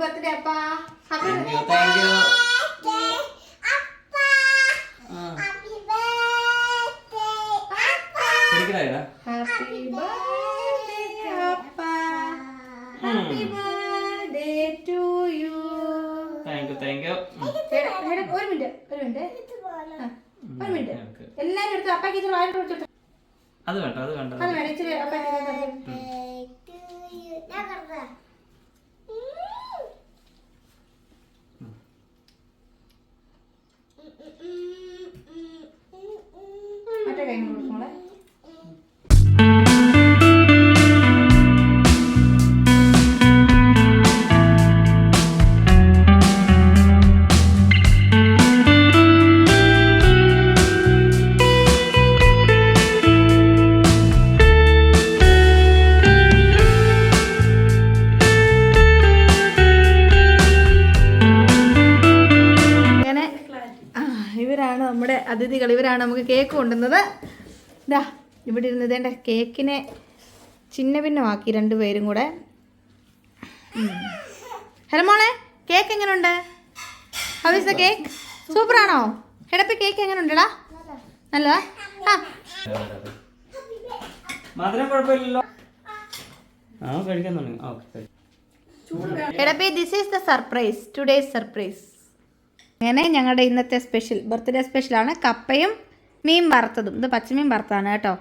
Birthday അപ്പാ. Thank you thank you. Happy birthday അപ്പാ. Happy birthday to you. Thank you thank you. ഒരു minute എല്ലാരും എടുത്ത് അപ്പാക്ക് ഇച്ചിരി വാരി കൊടുത്തു. അത് വേണ്ട അത് വേണ്ട. അത് വേണം ഇച്ചിരി അപ്പാക്ക്. മറ്റേ കൈ കൊടുക്കോളെ. ഇവരാണ് നമ്മുടെ അതിഥികൾ. ഇവരാണ് നമുക്ക് കേക്ക് കൊണ്ടുവന്നത്. ഇതാ ഇവിടെ ഇരുന്നത് എൻ്റെ കേക്കിനെ ചിന്ന ഭിന്നമാക്കി രണ്ടുപേരും കൂടെ. ഹലോ മോളെ, കേക്ക് എങ്ങനെയുണ്ട്? How is the cake? സൂപ്പറാണോ? എടപ്പ കേക്ക് എങ്ങനെയുണ്ടടാ? നല്ലതാ? ആ മധുരം കുഴപ്പമില്ലല്ലോ. ആ കഴിക്കാൻ തുടങ്ങി. ഓക്കെ എടപ്പി, this is the surprise, today's surprise. അങ്ങനെ ഞങ്ങളുടെ ഇന്നത്തെ സ്പെഷ്യൽ ബർത്ത്ഡേ സ്പെഷ്യലാണ് കപ്പയും മീൻ വറുത്തതും. ഇത് പച്ചമീൻ വറുത്തതാണ് കേട്ടോ.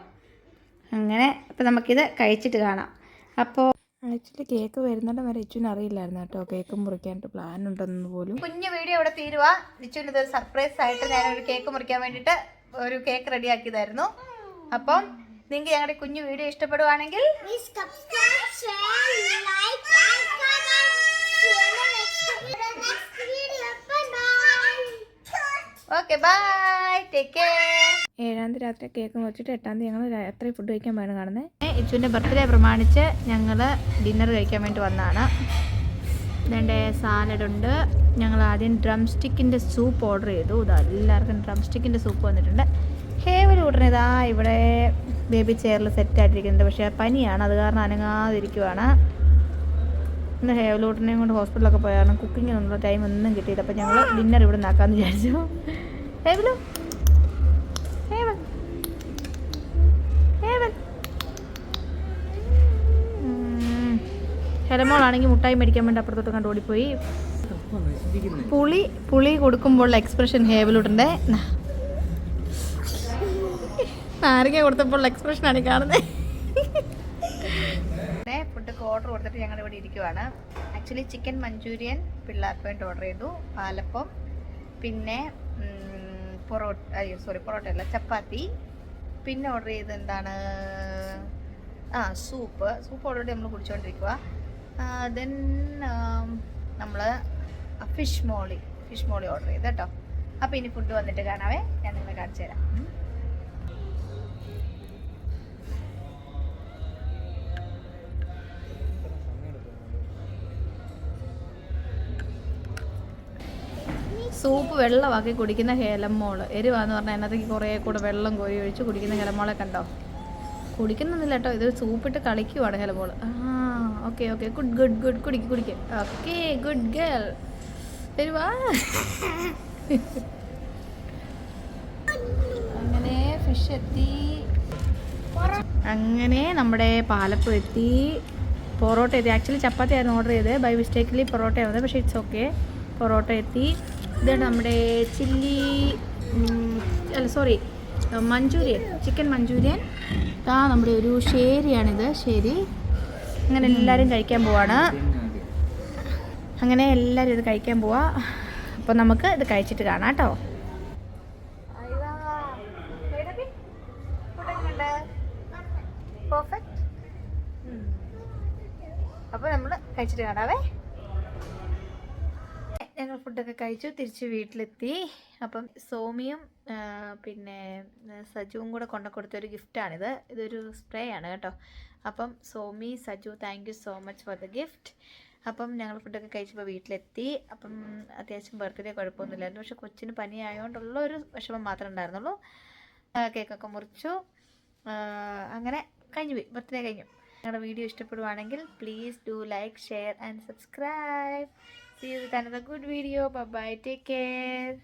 അങ്ങനെ അപ്പോൾ നമുക്കിത് കഴിച്ചിട്ട് കാണാം. അപ്പോൾ ആക്ച്വലി കേക്ക് വരുന്നിടം വരെ ഇച്ചുവിന് അറിയില്ലായിരുന്നു കേട്ടോ കേക്ക് മുറിക്കാനായിട്ട് പ്ലാൻ ഉണ്ടെന്ന് പോലും. കുഞ്ഞു വീഡിയോ ഇവിടെ തീരുക. ഇച്ചുവിന് ഇതൊരു സർപ്രൈസ് ആയിട്ട് ഞാനൊരു കേക്ക് മുറിക്കാൻ വേണ്ടിയിട്ട് ഒരു കേക്ക് റെഡിയാക്കിയതായിരുന്നു. അപ്പം നിങ്ങൾക്ക് ഞങ്ങളുടെ കുഞ്ഞു വീഡിയോ ഇഷ്ടപ്പെടുവാണെങ്കിൽ ഓക്കെ ബൈ, ടേക്ക് കെയർ. 7ാം തീയതി രാത്രി കേക്ക് മുറിച്ചിട്ട് 8ാം തീയതി ഞങ്ങൾ രാത്രി ഫുഡ് കഴിക്കാൻ വേണ്ടി കാണുന്നത്. ഇച്ചുവിൻ്റെ ബർത്ത്ഡേ പ്രമാണിച്ച് ഞങ്ങൾ ഡിന്നർ കഴിക്കാൻ വേണ്ടി വന്നതാണ്. ഇതിൻ്റെ സാലഡുണ്ട്. ഞങ്ങൾ ആദ്യം ഡ്രം സ്റ്റിക്കിൻ്റെ സൂപ്പ് ഓർഡർ ചെയ്തു. ഇതാ എല്ലാവർക്കും ഡ്രം സ്റ്റിക്കിൻ്റെ സൂപ്പ് വന്നിട്ടുണ്ട്. ഹേവൽ ഉടനെ ഇതാ ഇവിടെ ബേബി ചെയറിൽ സെറ്റായിട്ടിരിക്കുന്നുണ്ട്. പക്ഷേ പനിയാണ്, അത് കാരണം അനങ്ങാതിരിക്കുവാണ്. ഇന്ന് ഹേവലൂട്ടിനെയും കൊണ്ട് ഹോസ്പിറ്റലൊക്കെ പോയാണ്. കുക്കിങ്ങിനുള്ള ടൈം ഒന്നും കിട്ടിയില്ല. അപ്പോൾ ഞങ്ങൾ ഡിന്നർ ഇവിടെ നിന്നാക്കാമെന്ന് വിചാരിച്ചു. ഹേവലു ഹേവൽ ഹേവൽ ഹെലമോളാണെങ്കിൽ മുട്ടായി മേടിക്കാൻ വേണ്ടി അപ്പുറത്തോട്ട് കണ്ട് ഓടിപ്പോയി. പുളി കൊടുക്കുമ്പോഴുള്ള എക്സ്പ്രഷൻ ഹേവലൂട്ടിൻ്റെ നാരങ്ങ കൊടുത്തപ്പോഴുള്ള എക്സ്പ്രഷനാണ് കാണുന്നത്. ഫുഡൊക്കെ ഓർഡർ കൊടുത്തിട്ട് ഞങ്ങൾ ഇവിടെ ഇരിക്കുവാണ്. ആക്ച്വലി ചിക്കൻ മഞ്ചൂരിയൻ പിള്ളേർക്ക് വേണ്ടി ഓർഡർ ചെയ്തു. പാലപ്പം, പിന്നെ പൊറോട്ട അല്ല ചപ്പാത്തി, പിന്നെ ഓർഡർ ചെയ്ത് എന്താണ് സൂപ്പ് ഓൾറെഡി നമ്മൾ കുടിച്ചുകൊണ്ടിരിക്കുക. ദെൻ നമ്മൾ ഫിഷ് മോളി ഓർഡർ ചെയ്ത് കേട്ടോ. അപ്പോൾ ഇനി ഫുഡ് വന്നിട്ട് കാണാവേ, ഞാൻ നിങ്ങളെ കാണിച്ചു തരാം. സൂപ്പ് വെള്ളമാക്കി കുടിക്കുന്ന ഹേലമ്മോള്. എരിവാന്ന് പറഞ്ഞാൽ അതിനകത്തേക്ക് കുറേ കൂടെ വെള്ളം കോരി ഒഴിച്ച് കുടിക്കുന്ന ഹേലമ്മോളെ കണ്ടോ? കുടിക്കുന്നൊന്നുമില്ല കേട്ടോ, ഇത് സൂപ്പിട്ട് കളിക്കുവാണ് ഹേലമ്മോള്. ഓക്കെ ഗുഡ് കുടിക്കുക. Okay good girl. എരിവാ. അങ്ങനെ ഫിഷ് എത്തി. അങ്ങനെ നമ്മുടെ പാലപ്പം എത്തി. പൊറോട്ട എത്തി. ആക്ച്വലി ചപ്പാത്തി ആയിരുന്നു ഓർഡർ ചെയ്തത്. ബൈ മിസ്റ്റേക്കിലി പൊറോട്ട ആവുന്നത്. പക്ഷേ ഇറ്റ്സ് ഓക്കെ. പൊറോട്ട എത്തി. ഇതാണ് നമ്മുടെ മഞ്ചൂരിയൻ, ചിക്കൻ മഞ്ചൂരിയൻ. നമ്മുടെ ഒരു ശേരിയാണിത്, ശരി. അങ്ങനെ എല്ലാവരും കഴിക്കാൻ പോവാണ്. അങ്ങനെ എല്ലാവരും ഇത് കഴിക്കാൻ പോവാ. അപ്പോൾ നമുക്ക് ഇത് കഴിച്ചിട്ട് കാണാം കേട്ടോ. പെർഫെക്റ്റ്. അപ്പോൾ നമ്മൾ കഴിച്ചിട്ട് കാണാവേ. ഞങ്ങൾ ഫുഡൊക്കെ കഴിച്ചു, തിരിച്ച് വീട്ടിലെത്തി. അപ്പം സോമിയും പിന്നെ സജുവും കൂടെ കൊടുത്തൊരു ഗിഫ്റ്റാണിത്. ഇതൊരു സ്പ്രേ ആണ് കേട്ടോ. അപ്പം Somy, Saju, thank you so much for the gift. അപ്പം ഞങ്ങൾ ഫുഡൊക്കെ കഴിച്ചപ്പോൾ വീട്ടിലെത്തി. അപ്പം അത്യാവശ്യം ബർത്ത്ഡേ കുഴപ്പമൊന്നുമില്ലായിരുന്നു. പക്ഷെ കൊച്ചിന് പനി ആയതുകൊണ്ടുള്ള ഒരു വിഷമം മാത്രമേ ഉണ്ടായിരുന്നുള്ളൂ. കേക്കൊക്കെ മുറിച്ചു. അങ്ങനെ കഴിഞ്ഞു പോയി, ബർത്ത്ഡേ കഴിഞ്ഞു. ഞങ്ങളുടെ വീഡിയോ ഇഷ്ടപ്പെടുവാണെങ്കിൽ please do like share and subscribe. See you with another good video. Bye bye. Take care.